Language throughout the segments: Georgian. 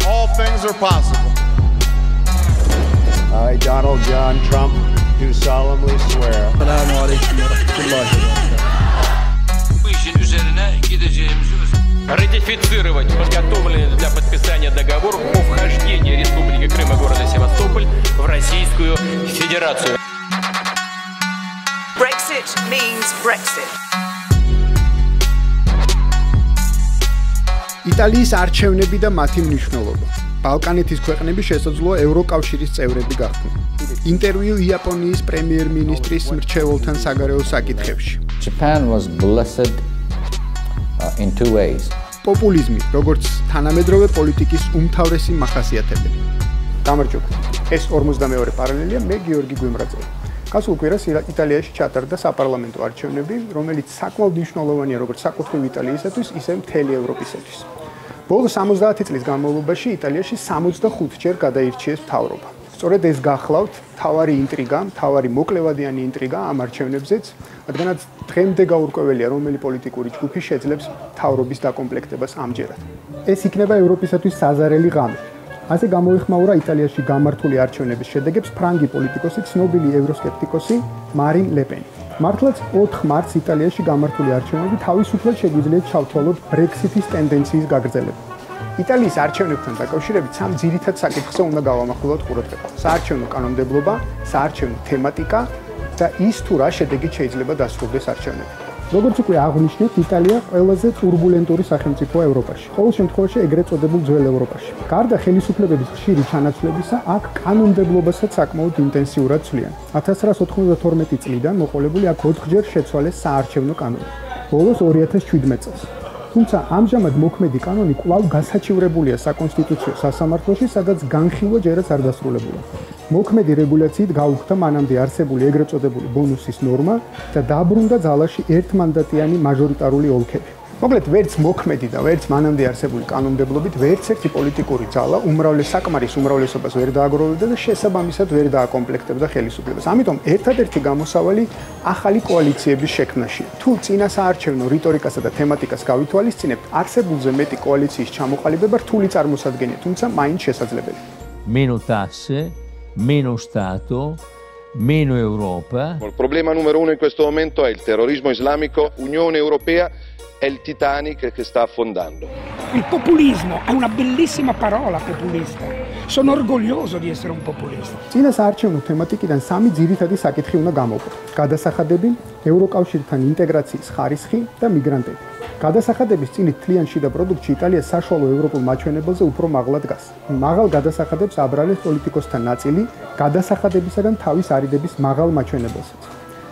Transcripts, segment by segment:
all things are possible. I, Donald John Trump, do solemnly swear. Ратифицировать подготовленный для подписания договор о вхождении Республики Крым и города Севастополь в Российскую Федерацию. Brexit means Brexit. იტალიის არჩევნები და მათი მნიშვნელობა. ბალკანეთის ქვეყნები შესაძლოა ევროკავშირის წევრები გახდნენ. ინტერვიუ იაპონიის პრემიერ მინისტრის მრჩეველთან საგარეო საკითხებში. Japan was blessed in two ways. პოპულიზმი, როგორც თანამედროვე პოლიტიკის უმთავრესი მახასიათებელი. გამარჯობა. ეს 42 პარალელია, მე გიორგი გვიმრაძე. გასულ კვირას იტალიაში ჩატარდა საპარლამენტო არჩევნები, რომელიც საკმაოდ მნიშვნელოვანია როგორც საკუთრივ იტალიისათვის, ისე მთელი ევროპისათვის. ბოლო 70 წლის განმავლობაში იტალიაში 65 ჯერ გადაირჩიეს მთავრობა. სწორედ ეს გახლავთ მთავარი ინტრიგა, მთავარი მოკლევადიანი ინტრიგა ამ არჩევნებზეც, რადგანაც დღემდე გაურკვეველია, რომელი პოლიტიკური ჯგუფი შეძლებს მთავრობის დაკომპლექტებას ამჯერად. ეს იქნება ევროპისათვის საზარელი ღამე. ასე გამოიხმაურა იტალიაში გამართული არჩევნების შედეგებს ფრანგი პოლიტიკოსი, ცნობილი ევროსკეპტიკოსი მარინ ლეპენი. მართლაც 4 მარტს იტალიაში გამართული არჩევნები თავისუფლად შეგვიძლია ჩავთვალოთ ბრექსიტის ტენდენციის გაგრძელება. იტალიის არჩევნებთან დაკავშირებით სამ ძირითად საკითხზე უნდა გავამახვილოთ ყურადღება. საარჩევნო კანონმდებლობა, საარჩევნო თემატიკა და ის თუ რა შედეგით შეიძლება დასრულდეს არჩევნები. როგორც უკვე აღვნიშნეთ, იტალია ყველაზე турბულენტური სახელმწიფოა ევროპაში. ყოველ შემთხვევაში ეგრეთ წოდებულ ძველ ევროპაში. გარდა ხელისუფლებების ხშირი ჩანაცვლებისა, აქ კანონმდებლობასაც საკმაოდ ინტენსიურად ცვლიან. 1992 წლიდან მოყოლებული აქ 4-ჯერ შეცვალეს საარჩევნო კანონი. ბოლოს 2017 წელს. თუმცა ამჟამად მოქმედი კანონი კვლავ გასაჩივრებულია საკონსტიტუციო სასამართლოში, სადაც განხილვა ჯერაც არ დასრულებულა. მოქმედი რეგულაციით გაუხდა მანამდე არსებული ეგრეთ წოდებული ბონუსის ნორმა და დაბრუნდა ძალაში ერთმანდატიანი მაჟორიტარული ოლქები. მოკლედ, ვერც მოქმედი და ვერც მანამდე არსებული კანონმდებლობით ვერც ერთი პოლიტიკური ძალა უმრავლეს საკმარის უმრავლესობას ვერ დააგროვებდა და შესაბამისად ვერ დააკომპლექტებდა ხელისუფლებას. ამიტომ ერთადერთი გამოსავალი ახალი კოალიციების შექმნაშია. თუ წინა საარჩევნო რიტორიკასა და თემატიკას გავითვალისწინებთ, არსებულზე მეტი კოალიციის ჩამოყალიბება რთული წარმოსადგენია, თუმცა მაინც შესაძლებელი. Meno tasse, meno Stato, meno Europa. Il problema numero uno in questo momento è il terrorismo islamico. Unione Europea è il Titanic che sta affondando. Il populismo è una bellissima parola, populista. Sono orgoglioso di essere un populista. წინა საარჩევნო თემატიკიდან სამი ძირითადი საკითხი უნდა გამოვყოთ. გადასახადები, ევროკავშირთან ინტეგრაციის ხარისხი და მიგრანტები. გადასახადების წინით თლიან შიდა პროდუქტში იტალია საშუალო ევროპულ მაჩვენებელზე უფრო მაღლა დგას. მაღალ გადასახადებს აბრალეს პოლიტიკოსთა ნაწილი გადასახადებისაგან თავის არიდების მაღალ მაჩვენებელსაც.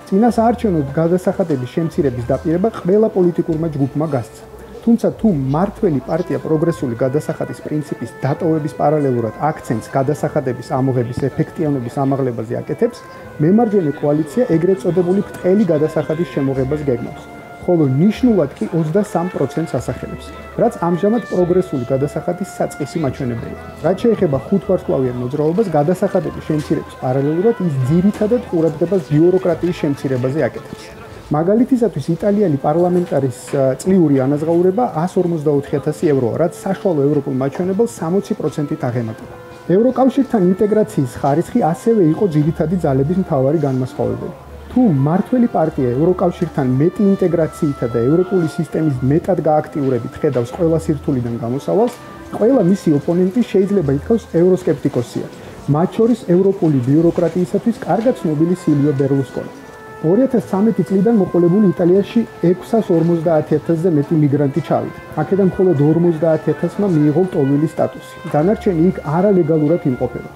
წინა საარჩევნო გადასახადების შემცირების დაპირება ყველა პოლიტიკურმა ჯგუფმა გასცა. თუმცა თუ მმართველი პარტია პროგრესული გადასახადის პრინციპის დატოვების პარალელურად აქცენტს გადასახადების ამოღების ეფექტიანობის ამაღლებაზე აკეთებს, მემარჯვენე კოალიცია ეგრეთ წოდებული ბრტყელი გადასახადის შემოღებას გეგმავს. ხოლო ნიშნულად კი 23%-ს ასახელებს, რაც ამჟამად პროგრესული გადასახადის საწყისი მაჩვენებელია. რაც შეეხება ხუთვარსკვლავიან მოძრაობას, გადასახადების შემცირების პარალელურად ის ძირითადად ყურადღებას ბიუროკრატიის შემცირებაზე აკეთებს. მაგალითისათვის იტალიანი პარლამენტარის წლიური ანაზღაურება 154,000 ევროა, რაც საშუალო ევროპულ მაჩვენებელს 60%-ით აღემატება. ევროკავშირთან ინტეგრაციის ხარისხი ასევე იყო ძირითადი ძალების მთავარი განმასხვავებელი. თუ მმართველი პარტია ევროკავშირთან მეტი ინტეგრაციითა და ევროპული სისტემის მეტად გააქტიურებით ხედავს ყველა სირთულიდან გამოსავალს, ყველა მისი ოპონენტი შეიძლება ითქვას ევროსკეპტიკოსია, მათ შორის ევროპული ბიუროკრატიისათვის კარგად ცნობილი სილვიო ბერლუსკონი. 2013 წლიდან მოყოლებული იტალიაში 650,000-ზე მეტი მიგრანტი ჩავიდა. აქედან მხოლოდ 50,000-მა მიიღო ტოლვილი სტატუსი. დანარჩენი იქ არალეგალურად იმყოფება.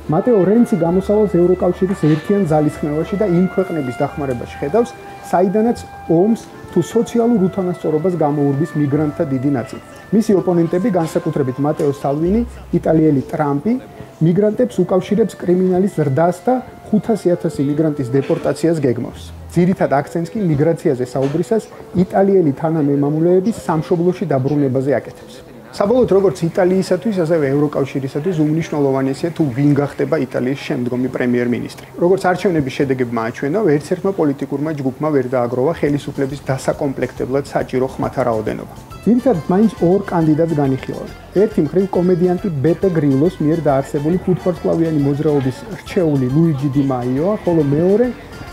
მატეო რენცი გამოსავალს ევროკავშირის ერთიან ძალისხმევაში და იმ ქვეყნების დახმარებაში ხედავს, საიდანაც ომს თუ სოციალურ უთანასწორობას გამოურბის მიგრანტთა დიდი ნაწილი. მისი ოპონენტები, განსაკუთრებით მატეო სალვინი, იტალიელი ტრამპი, მიგრანტებს უკავშირებს კრიმინალის ზრდას და 500,000 მიგრანტის დეპორტაციას გეგმავს. ძირითად აქცენტს კი მიგრაციაზე საუბრისას იტალიელი თანამემამულეების სამშობლოში დაბრუნებაზე აკეთებს. საბოლოოდ როგორც იტალიისათვის, ასევე ევროკავშირისათვის უმნიშვნელოვანესია თუ ვინ გახდება იტალიის შემდგომი პრემიერ მინისტრი. როგორც არჩევნების შედეგებმა აჩვენა, ვერცერთმა პოლიტიკურმა ჯგუფმა ვერ დააგროვა ხელისუფლების დასაკომპლექტებლად საჭირო ხმათა რაოდენობა. ძირითადად მაინც ორ კანდიდატს განიხილავენ. ერთი მხრივ კომედიანტი ბეპე გრილოს მიერ დაარსებული ხუთვარსკვლავიანი მოძრაობის რჩეული ლუიჯი დი მაიოა, ხოლო მეორე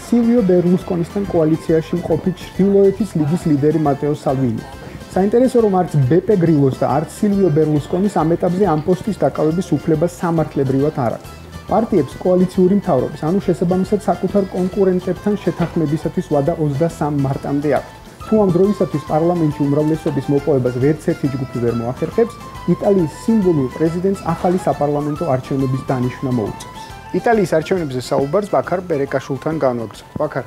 სილვიო ბერლუსკონისთან კოალიციაში მყოფი ჩრდილოეთის ლიგის ლიდერი მატეო სალვინი. საინტერესო რომ არც ბეპე გრილოს და არც სილვიო ბერლუსკონის ამ ეტაპზე ამ პოსტის დაკავების უფლება სამართლებრივად არ აქვს. პარტიებს კოალიციური მთავრობის, ანუ შესაბამისად საკუთარ კონკურენტებთან შეთანხმებისათვის ვადა 23 მარტამდე აქვს. თუ ამ დროისათვის პარლამენტში უმრავლესობის მოპოვებას ვერც ერთი ჯგუფი ვერ მოახერხებს, იტალიის სიმბოლურ პრეზიდენტს ახალი საპარლამენტო არჩევნების დანიშვნა მოუწევს. იტალიის არჩევნებზე საუბარს ბაქარ ბერეკაშვილთან განვაგრძობთ. ბაქარ,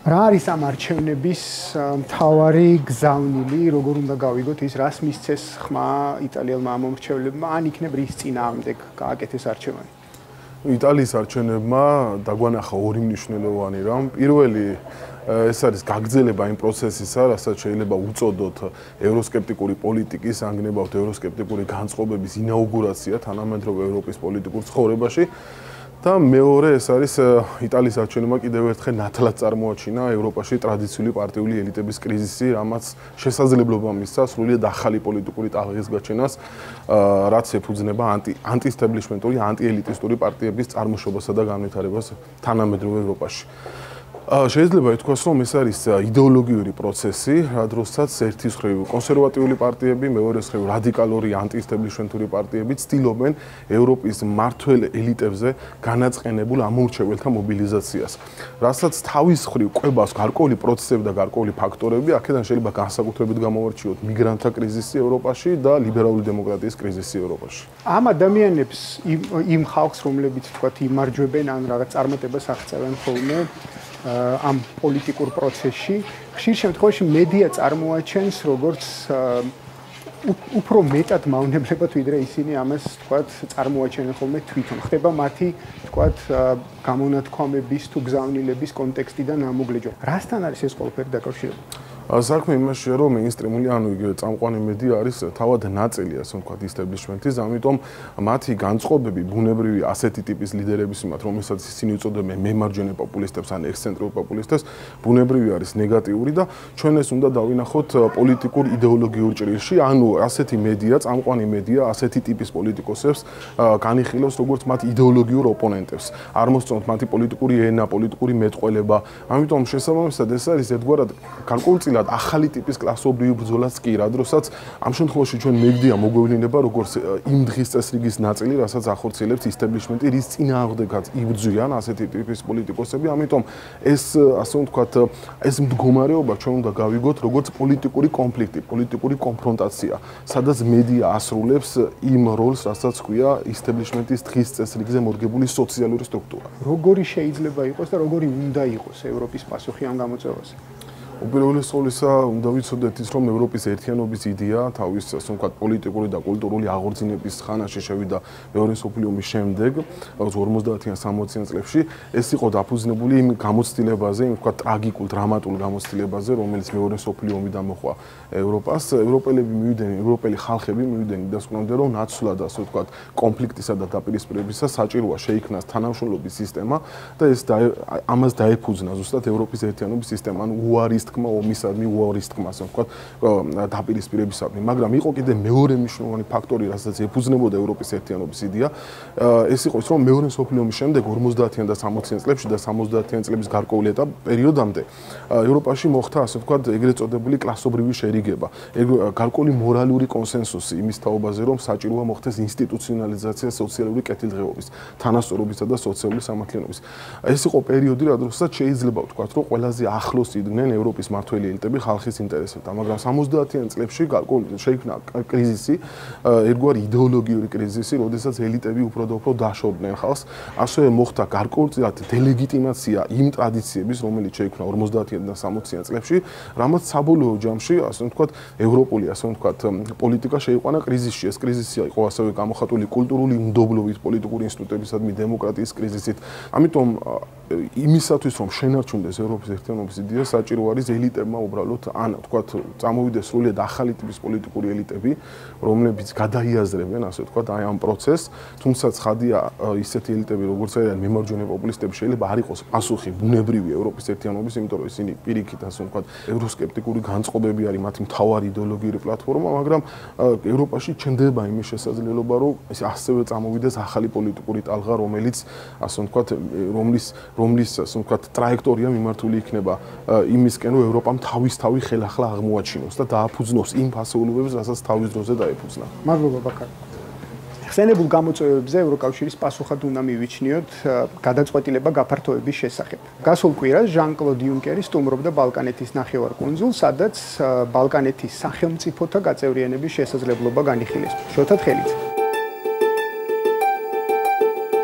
რა არის ამ არჩევნების მთავარი გზავნილი, როგორ უნდა გავიგოთ ის, რას მისცეს ხმა იტალიელმა ამომრჩეველებმა, ან იქნებ რის წინააღმდეგ გააკეთეს არჩევანი? იტალიის არჩევნებმა დაგვანახა ორი მნიშვნელოვანი რამ. პირველი ეს არის გაგრძელება იმ პროცესისა, რასაც შეიძლება უწოდოთ ევროსკეპტიკური პოლიტიკის, ანგნებავთ ევროსკეპტიკური განწყობების ინაუგურაცია თანამედროვე ევროპის პოლიტიკურ ცხოვრებაში. და მეორე ეს არის იტალიის არჩევნებმა კიდევ ერთხელ ნათლად წარმოაჩინა ევროპაში ტრადიციული პარტიული ელიტების კრიზისი, რამაც შესაძლებლობა მისცა სრულიად ახალი პოლიტიკური ტალღის გაჩენას, რაც ეფუძნება ანტი-ესტაბლიშმენტური, ანტიელიტისტური პარტიების წარმოშობასა და განვითარებას თანამედროვე ევროპაში. შეიძლება ითქვას, რომ ეს არის იდეოლოგიური პროცესი, რადგანაც ერთი მხრივ კონსერვატიული პარტიები, მეორე მხრივ რადიკალური ანტი-ესტაბლიშმენტური პარტიები ცდილობენ ევროპის მმართველ ელიტებზე განაწყენებულ ამომრჩეველთა მობილიზაციას. რასაც თავის მხრივ ყვებას გარკვეული პროცესები და გარკვეული ფაქტორები, აქედან შეიძლება განსაკუთრებით გამოვარჩიოთ მიგრანტთა კრიზისი ევროპაში და ლიბერალური დემოკრატიის კრიზისი ევროპაში. ამ ადამიანებს იმ ხალხს, რომლებიც თქვათ იმარჯვებენ ან რაღაც წარმატებას აღწევენ ხოლმე ამ პოლიტიკურ პროცესში, ხშირ შემთხვევაში მედია წარმოაჩენს როგორც უფრო მეტად მავნებლებად, ვიდრე ისინი ამას თქვათ წარმოაჩენენ ხოლმე თვითონ. ხდება მათი თქვათ გამონათქვამების თუ გზავნილების კონტექსტიდან ამოგლეჯვა. რასთან არის ეს ყველაფერი დაკავშირებული? საქმე იმაშია, რომ მეინსტრიმული, ანუ იგივე წამყვანი მედია არის თავად ნაწილი, ასე ვთქვათ, ესტაბლიშმენტის, ამიტომ მათი განწყობები ბუნებრივი ასეთი ტიპის ლიდერების მიმართ, რომელსაც ისინი უწოდებენ მემარჯვენე პოპულისტებს ან ექსცენტრიულ პოპულისტებს, ბუნებრივი არის ნეგატიური და ჩვენ ეს უნდა დავინახოთ პოლიტიკურ იდეოლოგიურ ჭრილში, ანუ ასეთი მედია, წამყვანი მედია, ასეთი ტიპის პოლიტიკოსებს განიხილავს როგორც მათ იდეოლოგიურ ოპონენტებს. არ მოსწონთ მათი პოლიტიკური ენა, პოლიტიკური მეტყველება, ამიტომ შესაბამისად ეს არის ერთგვარად გარკვეულწილად ახალი ტიპის კლასობრივი ბრძოლაც კი, რადგანაც ამ შემთხვევაში ჩვენ მედია მოგვევლინება როგორც იმ დღის წესრიგის ნაწილი, რასაც ახორციელებს ესტაბლიშმენტი, რის წინააღმდეგაც იბრძვიან ასეთი ტიპის პოლიტიკოსები, ამიტომ ეს ასე ვთქვათ, ეს მდგომარეობა ჩვენ უნდა გავიგოთ როგორც პოლიტიკური კონფლიქტი, პოლიტიკური კონფრონტაცია, სადაც მედია ასრულებს იმ როლს, რასაც ჰქვია ესტაბლიშმენტის დღის წესრიგზე მორგებული სოციალური სტრუქტურა. როგორი შეიძლება იყოს და როგორი უნდა იყოს ევროპის პასუხი ამ გამოწვევაზე? უპირველეს ყოვლისა უნდა ვიცოდეთ ის, რომ ევროპის ერთიანობის იდეა თავის ასე ვთქვათ პოლიტიკური და კულტურული აღორძინების ხანაში შევიდა მეორე მსოფლიო ომის შემდეგ, 50-იან 60-იან წლებში, ეს იყო დაფუძნებული იმ გამოცდილებაზე, იმ ვთქვათ ტრაგიკულ, დრამატულ გამოცდილებაზე, რომელიც მეორე მსოფლიო ომიდან მოჰყვა ევროპას. ევროპელები მივიდნენ, ევროპელი ხალხები მივიდნენ იდასკვნამდე, რომ ნაცვლად ასე ვთქვათ კონფლიქტისა და დაპირისპირებისა საჭიროა შეიქმნას თანამშრომლობის სისტემა და ეს ამას დაეფუძნა ზუსტად ევროპის ერთიანობის სისტემა, ანუ უარის თქმა ომისადმი, უარის თქმა, ასე ვთქვათ, დაპირისპირებისადმი, მაგრამ იყო კიდე მეორე მნიშვნელოვანი ფაქტორი, რასაც ეფუძნებოდა ევროპის ერთიანობის იდეა, ეს იყო ის, რომ მეორე მსოფლიო ომის შემდეგ 50-იან და 60-იან წლებში და 70-იან წლების გარკვეული პერიოდამდე ევროპაში მოხდა, ასე ვთქვათ, ეგრეთ წოდებული კლასობრივი შერიგება, გარკვეული მორალური კონსენსუსი იმის თაობაზე, რომ საჭიროა მოხდეს ინსტიტუციონალიზაცია სოციალური კეთილდღეობის, თანასწორობისა და სოციალური სამართლიანობის. ეს იყო პერიოდი, რადგანაც შეიძლება ვთქვათ, რომ ყველაზე ახლოს იდგნენ ევროპის მმართველი ელიტები ხალხის ინტერესებთან, მაგრამ 70-იან წლებში შეიქმნა კრიზისი, ერთგვარი იდეოლოგიური კრიზისი, როდესაც ელიტები უფრო და უფრო დაშორდნენ ხალხს, ასევე მოხდა გარკვეულწილად დილეგიტიმაცია იმ ტრადიციების, რომელიც შეიქმნა 50-იან და 60-იან წლებში, რამაც საბოლოო ჯამში, ასე ვთქვათ, ევროპული, ასე ვთქვათ, პოლიტიკა შეიყვანა კრიზისში. ეს კრიზისი იყო ასევე გამოხატული კულტურული უნდობლობით, პოლიტიკური ინსტიტუტებისადმი დემოკრატიის კრიზისით. ამიტომ იმისათვის რომ შენარჩუნდეს ევროპის ერთიანობის იდეა, საჭირო არის ელიტებმა უბრალოდ ან ვთქვათ, წამოვიდეს სრულიად ახალი ტიპის პოლიტიკური ელიტები, რომლებიც გადაიაზრებენ, ასე ვთქვათ, აი ამ პროცესს, თუმცა ცხადია ისეთი ელიტები, როგორც არიან მემარჯვენე პოპულისტები, შეიძლება არ იყოს პასუხი ბუნებრივი ევროპის ერთიანობის, იმიტომ რომ ისინი პირიქით, ასე ვთქვათ, ევროსკეპტიკური განწყობები არის მათი მთავარი იდეოლოგიური პლატფორმა, მაგრამ ევროპაში ჩნდება იმის შესაძლებლობა, რომ ასევე წამოვიდეს ახალი პოლიტიკური ტალღა, რომელიც ასე ვთქვათ, რომლის ასე ვთქვათ, ტრაექტორია მიმართული იქნება იმისკენ, რომ ევროპამ თავისთავი ხელახლა აღმოაჩინოს და დააფუძნოს იმ ფასეულობებს, რასაც თავის დროზე დაეფუძნა. მადლობა ბაქარ. ხსენებულ გამოწვევებზე ევროკავშირის პასუხად უნდა მივიჩნიოთ გადაწყვეტილება გაფართოების შესახებ. გასულ კვირას ჟან-კლოდ იუნკერი სტუმრობდა ბალკანეთის ნახევარკუნძულს, სადაც ბალკანეთის სახელმწიფოთა გაწევრიანების შესაძლებლობა განიხილეს. შოთა ხელით.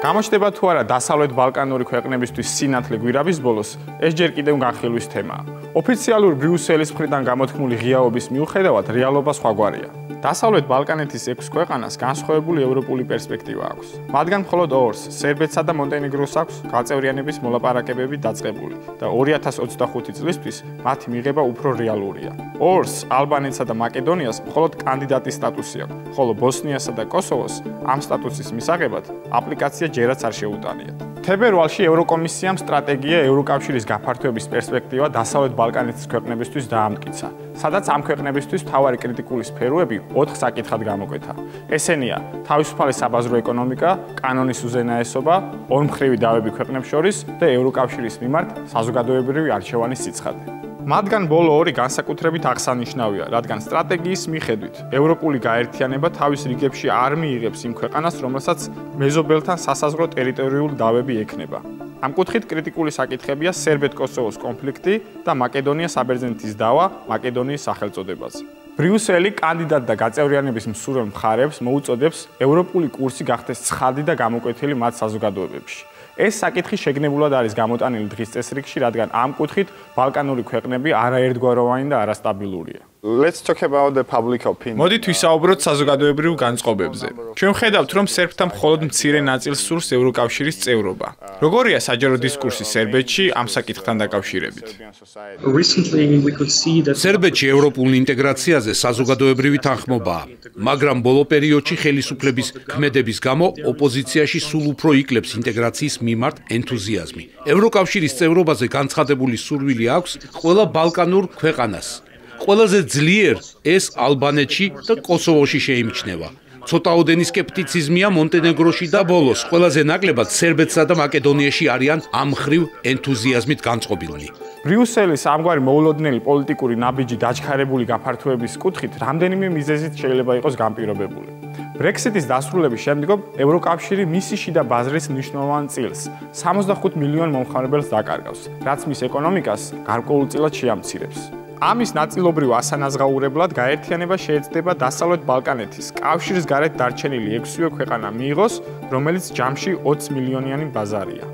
გამოჩნდება თუ არა დასავლეთ ბალკანური ქვეყნებისთვის სინათლე გვირაბის ბოლოს, ეს ჯერ კიდევ განხილვის თემაა. ოფიციალური ბრიუსელის მხრიდან გამოთქმული ღიაობის მიუხედავად, რეალობა სხვაგვარია. დასავლეთ ბალკანეთის 6 ქვეყანას განსხვავებული ევროპული პერსპექტივა აქვს. მათგან მხოლოდ 2-ს, სერბეთსა და მონტენეგროს აქვს გაწევრიანების მოლაპარაკებები დაწყებული და 2025 წლისთვის მათი მიღება უფრო რეალურია. 2-ს, ალბანეთსა და მაკედონიას მხოლოდ კანდიდატის სტატუსი აქვს, ხოლო ბოსნიასა და კოსოვოს ამ სტატუსის მისაღებად აპლიკაცია ჯერაც არ შეუტანიათ. თებერვალში ევროკომისიამ სტრატეგია ევროკავშირის გაფართოების პერსპექტივა დასავლეთ ბალკანეთის ქვეყნებისთვის დაამტკიცა, სადაც ამ ქვეყნებისთვის მთავარი კრიტიკული სფეროები 4 საკითხად გამოკვეთა. ესენია: თავისუფალი საბაზრო ეკონომიკა, კანონის უზენაესობა, ორმხრივი დავები ქვეყნებს შორის და ევროკავშირის მიმართ საზოგადოებრივი არჩევანის სიცხადე. მათგან ბოლო 2 განსაკუთრებით აღსანიშნავია, რადგან სტრატეგიის მიხედვით ევროპული გაერთიანება თავის რიგებში არ მიიღებს იმ ქვეყანას, რომელსაც მეზობელთან სასაზღვრო ტერიტორიული დავები ექნება. ამ კუთხით კრიტიკული საკითხებია სერბეთ-კოსოვოს კონფლიქტი და მაკედონია საბერძნეთის დავა მაკედონიის სახელწოდებაზე. ბრიუსელი კანდიდატ და გაწევრიანების მსურველ მხარებს მოუწოდებს ევროპული კურსი გახდეს ცხადი და გამოკვეთილი მათ საზოგადოებებში. ეს საკითხი შეგნებულად არის გამოტანილი დღის წესრიგში, რადგან ამ კუთხით ბალკანური ქვეყნები არაერთგვაროვანი და არასტაბილურია. Let's talk about the public opinion. მოდით ვისაუბროთ საზოგადოებრივ განწყობებზე. ჩვენ ხედავთ, რომ სერბთა მხოლოდ მცირე ნაწილს სურს ევროკავშირის წევრობა. როგორია საჯარო დისკურსი სერბეთში ამ საკითხთან დაკავშირებით? სერბეთში ევროპულ ინტეგრაციაზე საზოგადოებრივი თანხმობაა, მაგრამ ბოლო პერიოდში ხელისუფლების ქმედების გამო ოპოზიციაში სულ უფრო იკლებს ინტეგრაციის მიმართ ენთუზიაზმი. ევროკავშირის წევრობაზე განცხადებული სურვილი აქვს ყველა ბალკანურ ქვეყანას. ყველაზე ძლიერ ეს ალბანეთში და კოსოვოში შეიმჩნევა. ცოტაოდენი სკეპტიციზმია მონტენეგროში და ბოლოს ყველაზე ნაკლებად სერბეთსა და მაკედონიაში არიან ამხრივ ენთუზიაზმით განწყობილნი. ბრიუსელის ამგვარი მოულოდნელი პოლიტიკური ნაბიჯი დაჩქარებული გაფართოების კუთხით რამდენიმე მიზეზით შეიძლება იყოს განპირობებული. ბრექსიტის დასრულების შემდგომ ევროკავშირი მისი შიდა ბაზრის მნიშვნელოვან წილს 65 მილიონ მომხმარებელს დაკარგავს, რაც მის ეკონომიკას გარკვეულწილად შეამცირებს. ამის ნაწილობრივ ასანაზღაურებლად გაერთიანება შეეცდება დასავლეთ ბალკანეთის კავშირის გარეთ დარჩენილი 6-ვე ქვეყანა მიიღოს, რომელიც ჯამში 20 მილიონიანი ბაზარია.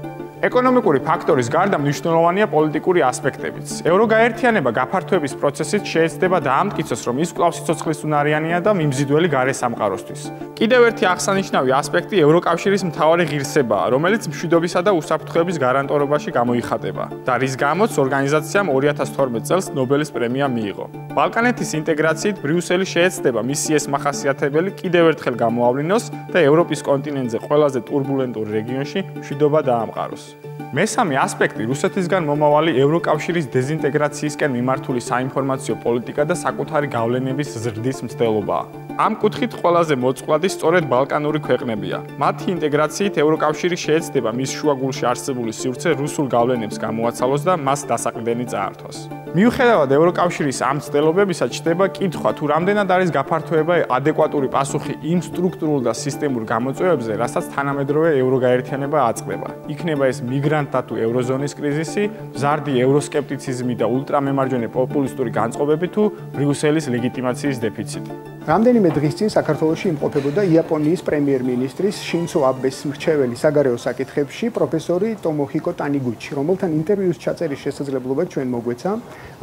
ეკონომიკური ფაქტორის გარდა მნიშვნელოვანია პოლიტიკური ასპექტებიც. ევროგაერთიანება გაფართოების პროცესით შეეცდება დაამტკიცოს, რომ ის კვლავ სიცოცხლის უნარიანია და მიმზიდველი გარე სამყაროსთვის. კიდევ ერთი აღსანიშნავი ასპექტი ევროკავშირის მთავარი ღირსებაა, რომელიც მშვიდობისა და უსაფრთხოების გარანტირებაში გამოიხატება და რის გამოც ორგანიზაციამ 2012 წელს ნობელის პრემია მიიღო. ბალკანეთის ინტეგრაციით ბრიუსელი შეეცდება მისი ეს მახასიათებელი კიდევ ერთხელ გამოავლინოს და ევროპის კონტინენტზე ყველაზე ტურბულენტურ რეგიონში მშვიდობა დაამყაროს. მესამე ასპექტი რუსეთისგან მომავალი ევროკავშირის დეზინტეგრაციისკენ მიმართული საინფორმაციო პოლიტიკა და საკუთარი გავლენების ზრდის მცდელობაა. ამ კუთხით ყველაზე მოწყვლადი სწორედ ბალკანური ქვეყნებია. მათი ინტეგრაციით ევროკავშირი შეეცდება მის შუაგულში არსებული სივრცე რუსულ გავლენებს გამოაცალოს და მას დასაყრდენი წაართვას. მიუხედავად ევროკავშირის ამ მცდელობებისა, ჩნდება კითხვა, თუ რამდენად არის გაფართოება ადეკვატური პასუხი იმ სტრუქტურულ და სისტემურ გამოწვევებზე, რასაც თანამედროვე ევროგაერთიანება აწყდება. იქნება ეს მიგრანტთა თუ ევროზონის კრიზისი, მზარდი ევროსკეპტიციზმი და ულტრამემარჯვენე პოპულისტური განწყობები თუ ბრიუსელის ლეგიტიმაციის დეფიციტი. რამდენიმე დღის წინ საქართველოში იმყოფებოდა იაპონიის პრემიერ მინისტრის შინცო აბეს მრჩეველი საგარეო საკითხებში პროფესორი ტომოჰიკო ტანიგუჩი, რომელთან ინტერვიუს ჩაწერის შესაძლებლობა ჩვენ მოგვეცა.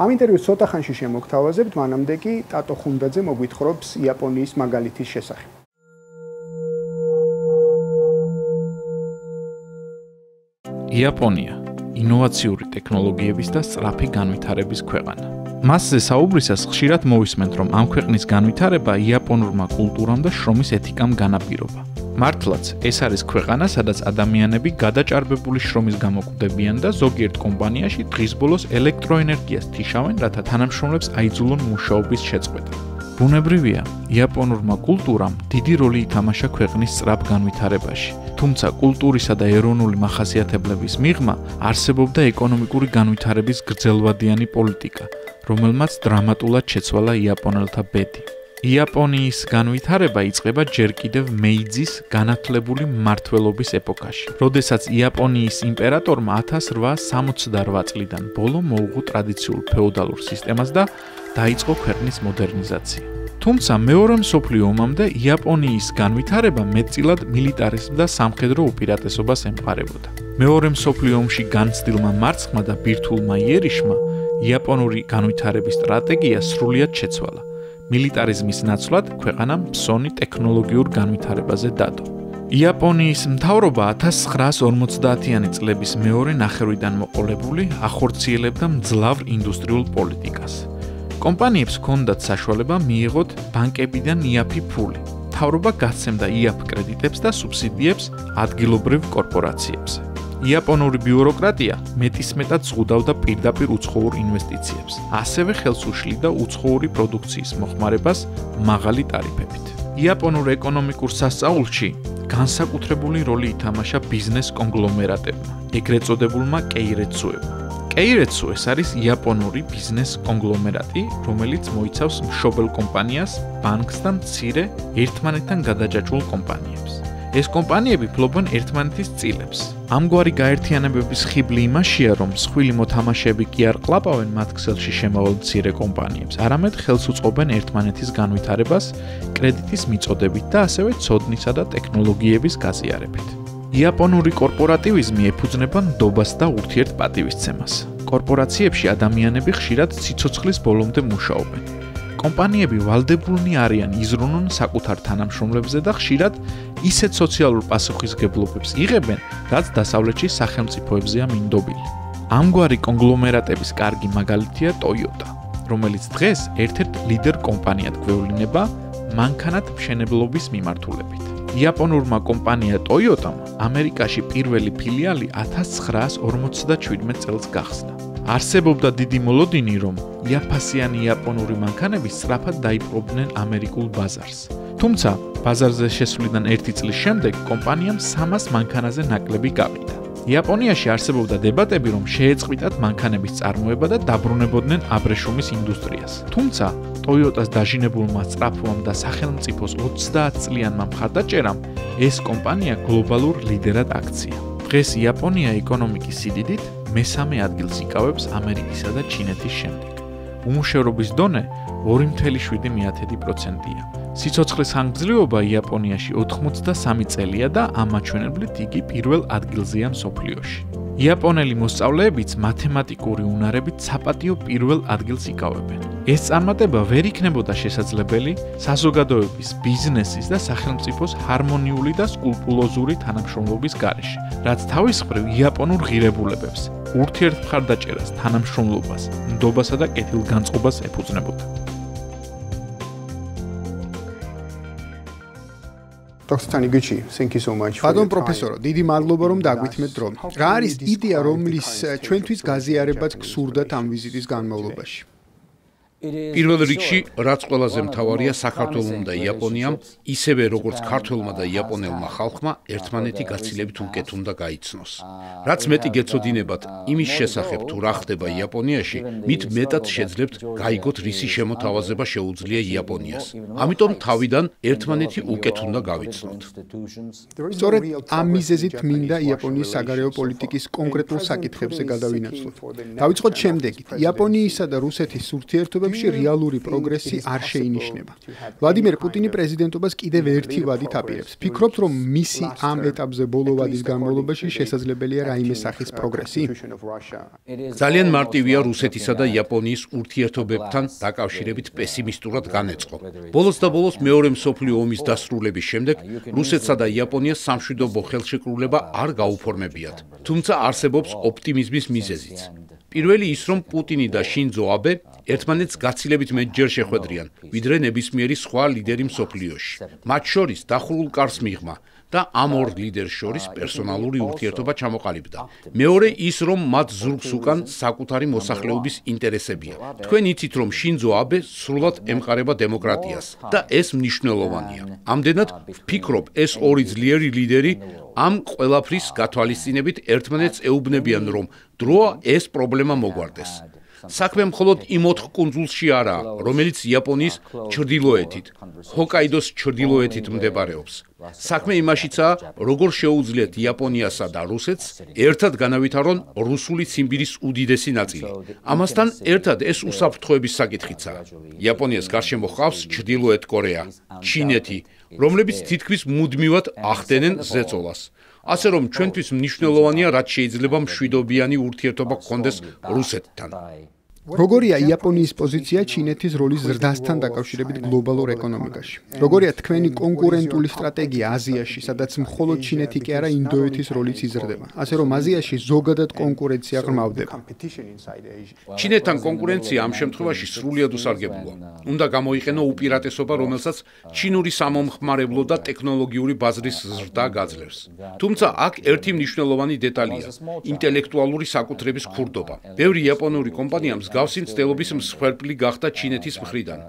ამ ინტერვიუს ცოტა ხანში შემოგთავაზებთ, მანამდე კი ტატო ხუნდაძე მოგვითხრობს იაპონიის მაგალითის შესახებ. იაპონია ინოვაციური ტექნოლოგიების და სწრაფი განვითარების ქვეყანა. მასზე საუბრისას ხშირად მოვისმენთ, რომ ამ ქვეყნის განვითარება იაპონურმა კულტურამ და შრომის ეთიკამ განაპირობა. მართლაც, ეს არის ქვეყანა, სადაც ადამიანები გადაჭარბებული შრომის გამო კვდებიან და ზოგიერთ კომპანიაში დღის ბოლოს ელექტროენერგიას თიშავენ, რათა თანამშრომლებს აიძულონ მუშაობის შეწყვეტა. ბუნებრივია, იაპონურმა კულტურამ დიდი როლი ითამაშა ქვეყნის სწრაფ განვითარებაში. თუმცა კულტურისა და ეროვნული მახასიათებლების მიღმა არსებობდა ეკონომიკური განვითარების გრძელვადიანი პოლიტიკა, რომელმაც დრამატულად შეცვალა იაპონელთა ბედი. იაპონიის განვითარება იწყება ჯერ კიდევ მეიძის განათლებული მმართველობის ეპოქაში, როდესაც იაპონიის იმპერატორმა 1868 წლიდან ბოლო მოუღო ტრადიციულ ფეოდალურ სისტემას და დაიწყო ქვეყნის მოდერნიზაცია. თუმცა მეორე მსოფლიო ომამდე იაპონიის განვითარება მეტწილად მილიტარიზმ და სამხედრო უპირატესობას ემყარებოდა. მეორე მსოფლიო ომში განცდილმა მარცხმა და ბირთვულმა იერიშმა იაპონური განვითარების სტრატეგია სრულიად შეცვალა. მილიტარიზმის ნაცვლად ქვეყანამ მსონი ტექნოლოგიურ განვითარებაზე დადო. იაპონიის მთავრობა 1950-იანი წლების მეორე ნახევრიდან მოყოლებული ახორციელებდა მძლავრ ინდუსტრიულ პოლიტიკას. კომპანიებს ჰქონდათ საშუალება მიიღოთ ბანკებიდან იაფი ფული. მთავრობა გაცემდა იაფ კრედიტებს და სუბსიდიებს ადგილობრივ კორპორაციებს. იაპონური ბიუროკრატია მეტისმეტად ზღუდავდა პირდაპირ უცხოურ ინვესტიციებს. ასევე ხელს უშლიდა უცხოური პროდუქციის მოხმარებას მაღალი ტარიფებით. იაპონურ ეკონომიკურ სასწაულში განსაკუთრებული როლი ითამაშა ბიზნეს კონგლომერატებმა, ეგრეთ წოდებულმა კეირეცუებმა. კეირეცუ ეს არის იაპონური ბიზნეს კონგლომერატი, რომელიც მოიცავს მშობელ კომპანიას, ბანკს და მცირე ერთმანეთთან გადაჯაჭვულ კომპანიებს. ეს კომპანიები ფლობენ ერთმანეთის წილებს. ამგვარი გაერთიანებების ხიბლი იმაშია, რომ მსხვილი მოთამაშეები კი არ ყლაპავენ მათ ქსელში შემავალ მცირე კომპანიებს, არამედ ხელს უწყობენ ერთმანეთის განვითარებას, კრედიტის მიწოდებით და ასევე ცოდნისა და ტექნოლოგიების გაზიარებით. იაპონური კორპორატივიზმი ეფუძნება ნდობას და ურთიერთპატივისცემას. კორპორაციებში ადამიანები ხშირად სიცოცხლის ბოლომდე მუშაობენ. კომპანიები ვალდებულნი არიან იზრუნონ საკუთარ თანამშრომლებზე და ხშირად ისეთ სოციალურ პასუხისგებლობებს იღებენ, რაც დასავლეთში სახელმწიფოებზეა მინდობილი. ამგვარი კონგლომერატების კარგი მაგალითია ტოიოტა, რომელიც დღეს ერთ-ერთ ლიდერ კომპანიად გვევლინება მანქანათ მშენებლობის მიმართულებით. იაპონურმა კომპანია ტოიოტამ ამერიკაში პირველი ფილიალი 1957 წელს გახსნა. არსებობდა დიდი მოლოდინი, რომ იაფასიანი იაპონური მანქანები სწრაფად დაიპყრობდნენ ამერიკულ ბაზარს. თუმცა, ბაზარზე შესვლიდან 1 წლის შემდეგ კომპანიამ 300 მანქანაზე ნაკლები გაყიდა. იაპონიაში არსებობდა დებატები, რომ შეეწყვიტათ მანქანების წარმოება და დაბრუნებოდნენ აბრეშუმის ინდუსტრიას. თუმცა, ტოიოტას დაჟინებულმა სწრაფვამ და სახელმწიფოს 30 წლიანმა მხარდაჭერამ ეს კომპანია გლობალურ ლიდერად აქცია. დღეს იაპონია ეკონომიკის სიდიდით მესამე ადგილს იკავებს ამერიკისა და ჩინეთის შემდეგ. უმუშევრობის დონე 2.7%-ია. სიცოცხლის ხანგრძლივობა იაპონიაში 83 წელია და ამ მაჩვენებლით იგი პირველ ადგილზეა მსოფლიოში. იაპონელი მოსწავლეებიც მათემატიკური უნარებით საპატიო პირველ ადგილს იკავებენ. ეს წარმატება ვერ იქნებოდა შესაძლებელი საზოგადოების, ბიზნესის და სახელმწიფოს ჰარმონიული და სკრუპულოზური თანამშრომლობის გარეშე, რაც თავის მხრივ იაპონურ ღირებულებებს, ურთიერთმხარდაჭერას, თანამშრომლობას, ნდობასა და კეთილგანწყობას ეფუძნებოდა. Dr. Taniguchi, thank you so much. Pardon, პროფესორო, დიდი მადლობა რომ დაგვითმეთ დრო. რა არის იდეა, რომლის ჩვენთვის გაზიარებაც გსურდათ ამ ვიზიტის განმავლობაში? პირველ რიგში, რაც ყველაზე მთავარია, საქართველოს და იაპონიამ, ისევე როგორც ქართველმა და იაპონელმა ხალხმა, ერთმანეთი გაცილებით უკეთ უნდა გაიცნოს. რაც მეტი გეცოდინებათ იმის შესახებ, თუ რა ხდება იაპონიაში, მით მეტად შეძლებთ გაიგოთ, რისი შემოთავაზება შეუძლია იაპონიას. ამიტომ თავიდან ერთმანეთი უკეთ უნდა გავიცნოთ. სწორედ ამ მიზეზით მინდა იაპონიის საგარეო პოლიტიკის კონკრეტულ საკითხებზე გადავინაცვლოთ. დავიწყოთ შემდეგით. იაპონიისა და რუსეთის ურთიერთობა განვითარებებში რეალური პროგრესი არ შეინიშნება. ვლადიმერ პუტინი პრეზიდენტობას კიდევ ერთი ვადით აპირებს. ფიქრობთ, რომ მისი ამ ეტაპზე ბოლო ვადის განმავლობაში შესაძლებელია რაიმე სახის პროგრესი? ძალიან მარტივია რუსეთისა და იაპონიის ურთიერთობებთან დაკავშირებით პესიმისტურად განეწყო. ბოლოს და ბოლოს მეორე მსოფლიო ომის დასრულების შემდეგ რუსეთსა და იაპონიას სამშვიდობო ხელშეკრულება არ გაუფორმებიათ. თუმცა არსებობს ოპტიმიზმის მიზეზიც. პირველი ის, რომ პუტინი და შინძო აბე ერთმანეთს გაცილებით მეტჯერ შეხვედრიან, ვიდრე ნებისმიერი სხვა ლიდერი მსოფლიოში. მათ შორის დახურულ კარს მიღმა და ამ ორ ლიდერს შორის პერსონალური ურთიერთობა ჩამოყალიბდა. მეორე ის, რომ მათ ზურგს უკან საკუთარი მოსახლეობის ინტერესებია. თქვენ იცით, რომ შინძო აბე სრულად ემყარება დემოკრატიას და ეს მნიშვნელოვანია. ამდენად ვფიქრობ, ეს ორი ძლიერი ლიდერი ამ ყველაფრის გათვალისწინებით ერთმანეთს ეუბნებიან, რომ დროა ეს პრობლემა მოგვარდეს. საქმე მხოლოდ იმ 4 კუნძულში არაა, რომელიც იაპონიის ჩრდილოეთით, ჰოკაიდოს ჩრდილოეთით მდებარეობს. საქმე იმაშიცაა, როგორ შეუძლიათ იაპონიასა და რუსეთს ერთად განავითარონ რუსული ციმბირის უდიდესი ნაწილი. ამასთან ერთად ეს უსაფრთხოების საკითხიცაა. იაპონიას გარშემო ჰყავს ჩრდილოეთ კორეა, ჩინეთი, რომლებიც თითქმის მუდმივად ახდენენ ზეწოლას. ასე რომ ჩვენთვის მნიშვნელოვანია, რაც შეიძლება მშვიდობიანი ურთიერთობა გქონდეს რუსეთთან. როგორია იაპონიის პოზიცია ჩინეთის როლის ზრდასთან დაკავშირებით გლობალურ ეკონომიკაში? როგორია თქვენი კონკურენტული სტრატეგია აზიაში, სადაც მხოლოდ ჩინეთი კი არა, ინდოეთის როლიც იზრდება, ასე რომ აზიაში ზოგადად კონკურენცია ღრმავდება? ჩინეთთან კონკურენცია ამ შემთხვევაში სრულიად უსარგებლოა. უნდა გამოიყენო უპირატესობა, რომელსაც ჩინური სამომხმარებლო და ტექნოლოგიური ბაზრის ზრდა გაძლევს. თუმცა აქ ერთი მნიშვნელოვანი დეტალია: ინტელექტუალური საკუთრების ქურდობა. ბევრი იაპონური კომპანია მსგავსი მცდელობის მსხვერპლი გახდა ჩინეთის მხრიდან.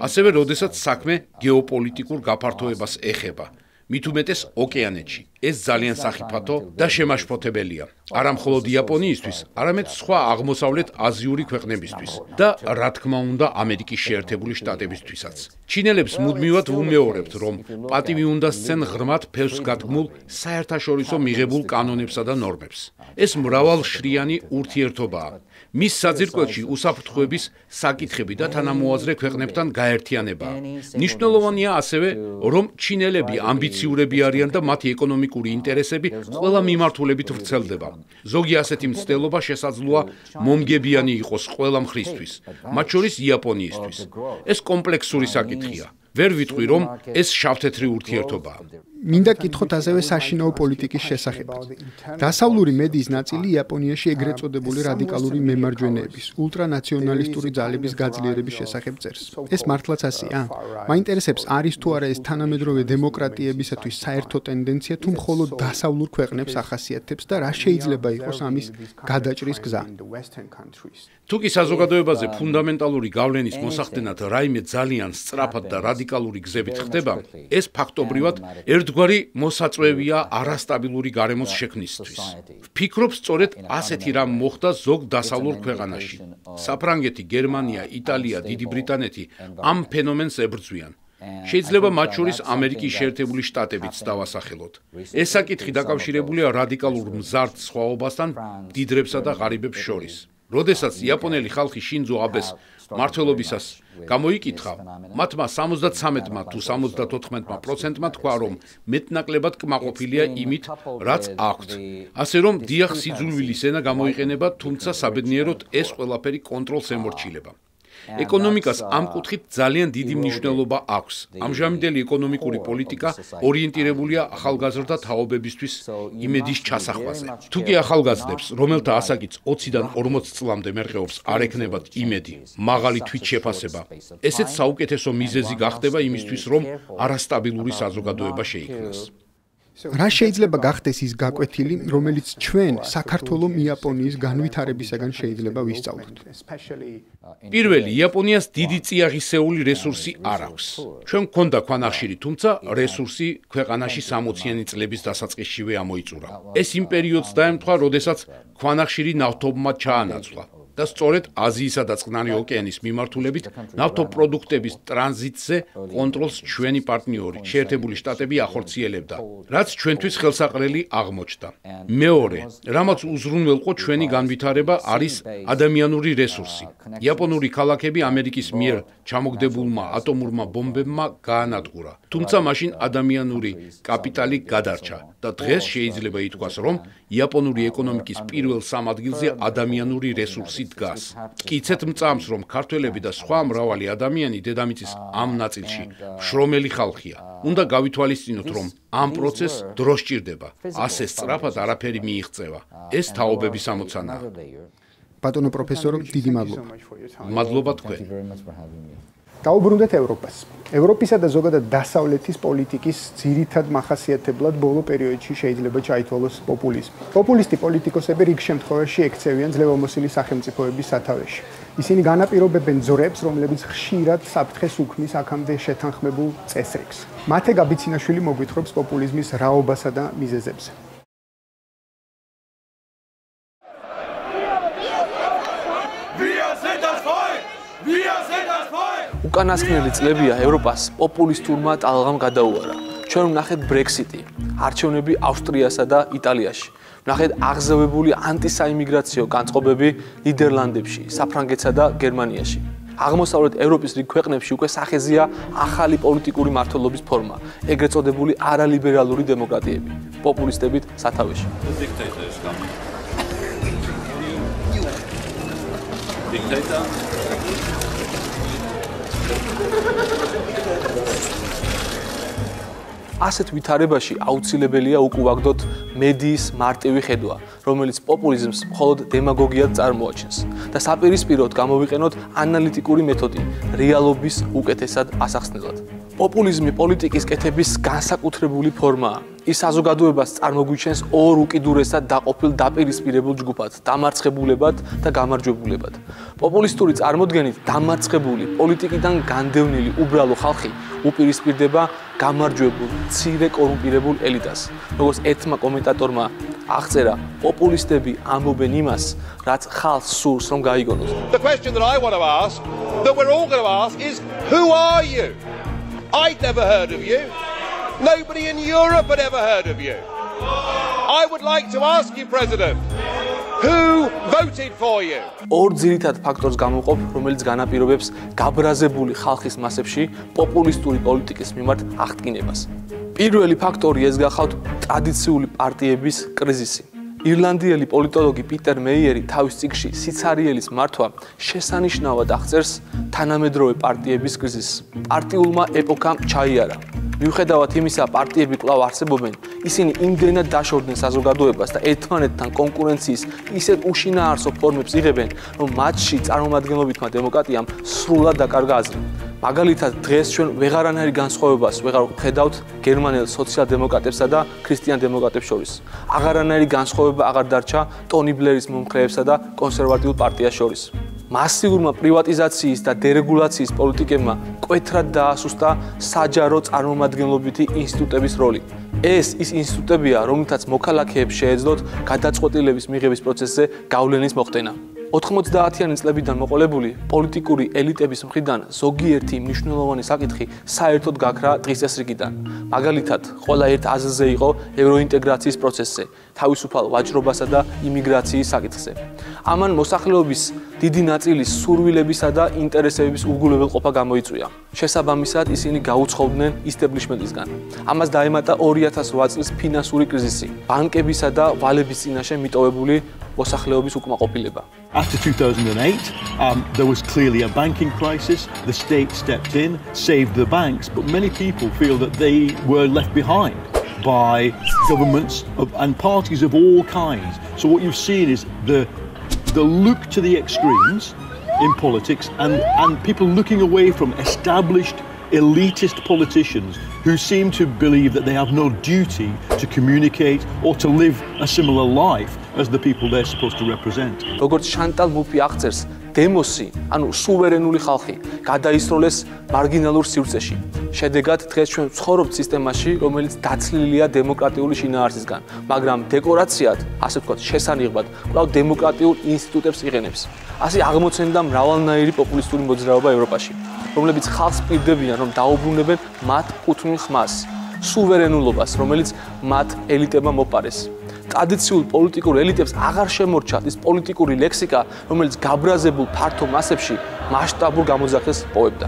ასევე, როდესაც საქმე გეოპოლიტიკურ გაფართოებას ეხება. მით უმეტეს ოკეანეთში. ეს ძალიან სახიფათო და შემაშფოთებელია. არა მხოლოდ იაპონიისთვის, არამედ სხვა აღმოსავლეთ აზიური ქვეყნებისთვის და რა თქმა უნდა ამერიკის შეერთებული შტატებისთვისაც. ჩინელებს მუდმივად ვუმეორებთ, რომ პატივი უნდა სცენ ღრმად ფევს გადგმულ საერთაშორისო მიღებულ კანონებსა და ნორმებს. ეს მრავალშრიანი ურთიერთობაა. მის საძირკველში უსაფრთხოების საკითხები და თანამოაზრე ქვეყნებთან გაერთიანებაა. მნიშვნელოვანია ასევე, რომ ჩინელები ამბიციურები არიან და მათი ეკონომიკური ინტერესები ყველა მიმართულებით ვრცელდება. ზოგი ასეთი მცდელობა შესაძლოა მომგებიანი იყოს ყველა მხრისთვის, მათ შორის იაპონიისთვის. ეს კომპლექსური საკითხია. ვერ ვიტყვი, რომ ეს შავთეთრი ურთიერთობაა. მინდა კითხოთ ასევე საშინაო პოლიტიკის შესახებაც. დასავლური მედიის ნაწილი იაპონიაში ეგრეთ წოდებული რადიკალური მემარჯვენეების, ულტრანაციონალისტური ძალების გაძლიერების შესახებ წერს. ეს მართლაც ასეა? მაინტერესებს, არის თუ არა ეს თანამედროვე დემოკრატიებისათვის საერთო ტენდენცია, თუ მხოლოდ დასავლურ ქვეყნებს ახასიათებს და რა შეიძლება იყოს ამის გადაჭრის გზა? თუ კი საზოგადოებაზე ფუნდამენტალური გავლენის მოსახდენად რაიმე ძალიან სწრაფად და რადიკალური გზებით ხდება, ეს ფაქტობრივად ერთგვარი მოსაწვევია არასტაბილური გარემოს შექმნისთვის. ვფიქრობ, სწორედ ასეთი რამ მოხდა ზოგ დასავლურ ქვეყანაში. საფრანგეთი, გერმანია, იტალია, დიდი ბრიტანეთი ამ ფენომენს ებრძვიან. შეიძლება მათ შორის ამერიკის შეერთებული შტატებიც დავასახელოთ. ეს საკითხი დაკავშირებულია რადიკალურ მზარდ სხვაობასთან დიდრებსა და ღარიბებს შორის. როდესაც იაპონელი ხალხი შინძო აბეს მმართველობისას გამოიკითხა, მათმა 73-მა თუ 74%-მა თქვა, რომ მეტნაკლებად კმაყოფილია იმით, რაც აქვთ. ასე რომ დიახ, სიძულვილის ენა გამოიყენება, თუმცა საბედნიეროდ ეს ყველაფერი კონტროლს ემორჩილება. ეკონომიკას ამ კუთხით ძალიან დიდი მნიშვნელობა აქვს. ამჟამინდელი ეკონომიკური პოლიტიკა ორიენტირებულია ახალგაზრდა თაობებისთვის იმედის ჩასახვაზე. თუ კი ახალგაზრდებს, რომელთა ასაკიც 20-დან 40 წლამდე მერყეობს, არ ექნებათ იმედი, მაღალი თვითშეფასება, ესეც საუკეთესო მიზეზი გახდება იმისთვის, რომ არასტაბილური საზოგადოება შეიქმნას. რა შეიძლება გახდეს ის გაკვეთილი, რომელიც ჩვენ საქართველოს იაპონიის განვითარებისაგან შეიძლება ვისწავლოთ? პირველი, იაპონიას დიდი წიაღისეული რესურსი არ აქვს. ჩვენ გვქონდა ქვანახშირი, თუმცა რესურსი ქვეყანაში 60-იანი წლების დასაწყისშივე ამოიწურა. ეს იმ პერიოდს დაემთხვა, როდესაც ქვანახშირი ნავთობმა ჩაანაცვლა. და სწორედ აზიისა და წყნარი ოკეანის მიმართულებით ნავთობპროდუქტების ტრანზიტზე კონტროლს ჩვენი პარტნიორი, შეერთებული შტატები ახორციელებდა, რაც ჩვენთვის ხელსაყრელი აღმოჩნდა. მეორე, რამაც უზრუნველყო ჩვენი განვითარება არის ადამიანური რესურსი. იაპონური ქალაქები ამერიკის მიერ ჩამოგდებულმა ატომურმა ბომბებმა გაანადგურა. თუმცა მაშინ ადამიანური კაპიტალი გადარჩა და დღეს შეიძლება ითქვას, რომ იაპონური ეკონომიკის პირველ სამ ადგილზე ადამიანური რესურსი დგას. მტკიცეთ მწამს, რომ ქართველები და სხვა მრავალი ადამიანი დედამიწის ამ ნაწილში შრომელი ხალხია. უნდა გავითვალისწინოთ, რომ ამ პროცესს დრო სჭირდება. ასე სწრაფად არაფერი მიიღწევა. ეს თაობების ამოცანაა. ბატონო პროფესორო, დიდი მადლობა. მადლობა თქვენ. დაუბრუნდეთ ევროპას. ევროპისა და ზოგადად დასავლეთის პოლიტიკის ძირითად მახასიათებლად ბოლო პერიოდში შეიძლება ჩაითვალოს პოპულიზმი. პოპულისტი პოლიტიკოსები რიგ შემთხვევაში ექცევიან ძლევამოსილი სახელმწიფოების სათავეში. ისინი განაპირობებენ ძრებს, რომლებიც ხშირად საფრთხეს უქმნის აქამდე შეთანხმებულ წესრიგს. მათე გაბიცინაშვილი მოგვითხრობს პოპულიზმის რაობასა და მიზეზებზე. უკანასკნელი წლებია ევროპას პოპულისტურმა ტალღამ გადაუარა. ჩვენ ვნახეთ ბრექსიტი, არჩევნები ავსტრიასა და იტალიაში. ვნახეთ აღზევებული ანტისაიმიგრაციო განწყობები ნიდერლანდებში, საფრანგეთსა და გერმანიაში. აღმოსავლეთ ევროპის რიგ ქვეყნებში უკვე სახეზეა ახალი პოლიტიკური მმართველობის ფორმა, ეგრეთ წოდებული არალიბერალური დემოკრატიები, პოპულისტებით სათავეში. ასეთ ვითარებაში აუცილებელია უკუვაგდოთ მედიის მარტივი ხედვა, რომელიც პოპულიზმს მხოლოდ დემაგოგიად წარმოაჩენს და საპირისპიროდ გამოვიყენოთ ანალიტიკური მეთოდი რეალობის უკეთესად ასახსნელად. პოპულიზმი პოლიტიკის კეთების განსაკუთრებული ფორმაა. ის საზოგადოებას წარმოგვიჩენს ორ უკიდურესად დაყოფილ დაპირისპირებულ ჯგუფად, დამარცხებულებად და გამარჯვებულებად. პოპულისტური წარმოდგენით დამარცხებული პოლიტიკიდან განდევნილი უბრალო ხალხი უპირისპირდება გამარჯვებულ, მცირე კორუმპირებულ ელიტას. როგორც ერთმა კომენტატორმა აღწერა, პოპულისტები ამბობენ იმას, რაც ხალხს სურს რომ გაიგონოს. The question that I want to ask, that we're all going to ask is, who are you? I'd never heard of you. Nobody in Europe had ever heard of you. I would like to ask you, President, who voted for you? ორ ძირითად ფაქტორს გამოვყოფ, რომელიც განაპირობებს გაბრაზებული ხალხის მასებში პოპულისტური პოლიტიკის მიმართ აღტკინებას. პირველი ფაქტორი ეს გახავთ ტრადიციული პარტიების კრიზისი. ირლანდიელი პოლიტოლოგი პიტერ მეიერი თავის წიგნში სიცარიელის მართვა შესანიშნავად აღწერს თანამედროვე პარტიების კრიზისს. პარტიულმა ეპოქამ ჩაიარა. მიუხედავად იმისა, პარტიები კვლავ არსებობენ, ისინი იმდენად დაშორდნენ საზოგადოებას და ერთმანეთთან კონკურენციის ისეთ უშინაარსო ფორმებს იღებენ, რომ მათში წარმომადგენლობითმა დემოკრატიამ სრულად დაკარგა აზრი. მაგალითად, დღეს ჩვენ ვეღარანაირი განსხვავებას ვეღარ ვხედავთ გერმანელ სოციალ-დემოკრატებსა და ქრისტიან დემოკრატებს შორის. აღარანაირი განსხვავება აღარ დარჩა ტონი ბლერის მომხრეებსა და კონსერვატიულ პარტიას შორის. მასიურმა პრივატიზაციის და დერეგულაციის პოლიტიკებმა მკვეთრად დაასუსტა საჯარო წარმომადგენლობითი ინსტიტუტების როლი. ეს ის ინსტიტუტებია, რომლითაც მოქალაქეებს შეეძლოთ გადაწყვეტილების მიღების პროცესზე გავლენის მოხდენა. 90-იანი წლებიდან მოყოლებული პოლიტიკური ელიტების მხრიდან ზოგიერთი მნიშვნელოვანი საკითხი საერთოდ გაქრა დღის წესრიგიდან. მაგალითად, ყველა ერთ აზრზე იყო ევროინტეგრაციის პროცესზე, თავისუფალ ვაჭრობასა და იმიგრაციის საკითხზე. ამან მოსახლეობის დიდი ნაწილის სურვილებისა და ინტერესების უგულებელყოფა გამოიწვია. შესაბამისად, ისინი გაუცხობდნენ ისტაბლიშმენტისგან. ამას დაემატა 2008 წლის ფინანსური კრიზისი, ბანკებისა და ვალების წინაშე მიტოვებული მოსახლეობის უკმაყოფილება. After 2008, there was clearly a banking crisis. The state stepped in, saved the banks, but many people feel that they were left behind by governments and parties of all kinds. So what you've seen is the look to the extremes in politics and people looking away from established elitist politicians who seem to believe that they have no duty to communicate or to live a similar life as the people they're supposed to represent. როგორც შანტალ მუფი აღწერს, დემოსი, ანუ სუვერენული ხალხი, გადაისროლეს მარგინალურ სივრცეში. შედეგად დღეს ჩვენ ვცხოვრობთ სისტემაში, რომელიც დაცლილია დემოკრატიული შინაარსისგან, მაგრამ დეკორაციად, ასე ვთქვათ, შესანიღბად, კვლავ დემოკრატიულ ინსტიტუტებს იყენებს. ასე აღმოცენდა მრავალნაირი პოპულისტური მოძრაობა ევროპაში, რომლებიც ხალხს პირდებიან, რომ დაუბრუნებენ მათ კუთვნილ ხმას, სუვერენულობას, რომელიც მათ ელიტებმა მოპარეს. ტრადიციულ პოლიტიკურ ელიტებს აღარ შემორჩათ ის პოლიტიკური ლექსიკა, რომელიც გაბრაზებულ ფართო მასებში მასშტაბურ გამოძახეს პოებდა.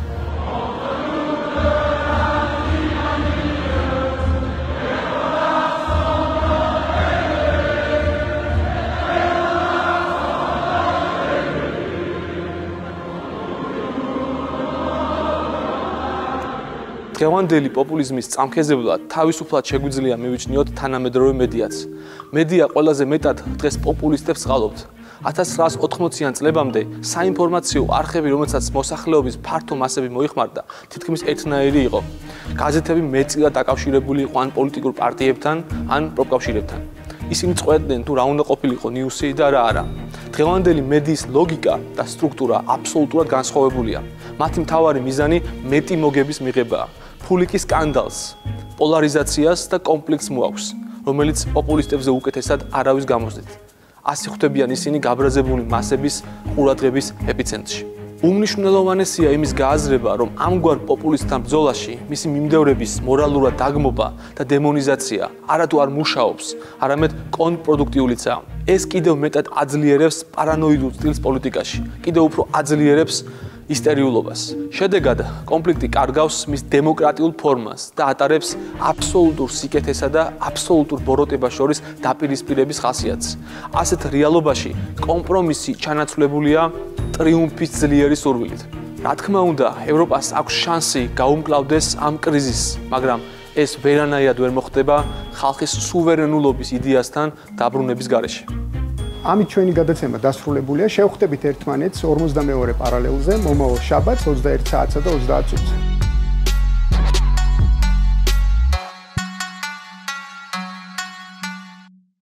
დღევანდელი პოპულიზმის წამქეზებლად თავისუფლად შეგვიძლია მივიჩნიოთ თანამედროვე მედიაც. მედია ყველაზე მეტად დღეს პოპულისტებს ყალობთ. 1980-იან წლებამდე საინფორმაციო არხები, რომელსაც მოსახლეობის ფართო მასები მოიხმარდა, თითქმის ერთნაირი იყო. გაზეთები მეტწილად დაკავშირებული იყო ან პოლიტიკურ პარტიებთან, ან პროპკავშირებთან. ისინი წყვეტდნენ თუ რა უნდა ყოფილიყო ნიუსი და რა არა. დღევანდელი მედიის ლოგიკა და სტრუქტურა აბსოლუტურად განსხვავებულია. მათი მთავარი მიზანი მეტი მოგების მიღებაა. ფულიკის სკანდალს, პოლარიზაციას და კონფლიქტს მოაქვს, რომელიც პოპულისტებზე უკეთესად არავის გამოსდით. ასე ხვდებიან ისინი გაბრაზებული მასების ყურადღების ეპიცენტრში. უმნიშვნელოვანესია იმის გააზრება, რომ ამგვარ პოპულისტთა ბრძოლაში მისი მიმდევრების მორალურად დაგმობა და დემონიზაცია არათუ არ მუშაობს, არამედ კონტრპროდუქტიულიცაა. ეს კიდევ მეტად აძლიერებს პარანოიდულ სტილს პოლიტიკაში, კიდევ უფრო აძლიერებს ისტერიულობას. შედეგად, კონფლიქტი კარგავს მის დემოკრატიულ ფორმას და ატარებს აბსოლუტურ სიკეთესა და აბსოლუტურ ბოროტებას შორის დაპირისპირების ხასიათს. ასეთ რეალობაში კომპრომისი ჩანაცვლებულია ტრიუმფის ძლიერი სურვილით. რა თქმა უნდა, ევროპას აქვს შანსი გაუმკლავდეს ამ კრიზისს, მაგრამ ეს ვერანაირად ვერ მოხდება ხალხის სუვერენულობის იდეასთან დაბრუნების გარეშე. ამით ჩვენი გადაცემა დასრულებულია. შევხვდებით ერთმანეთს 42 პარალელზე მომავალ შაბათს 21 საათსა და 30 წუთზე.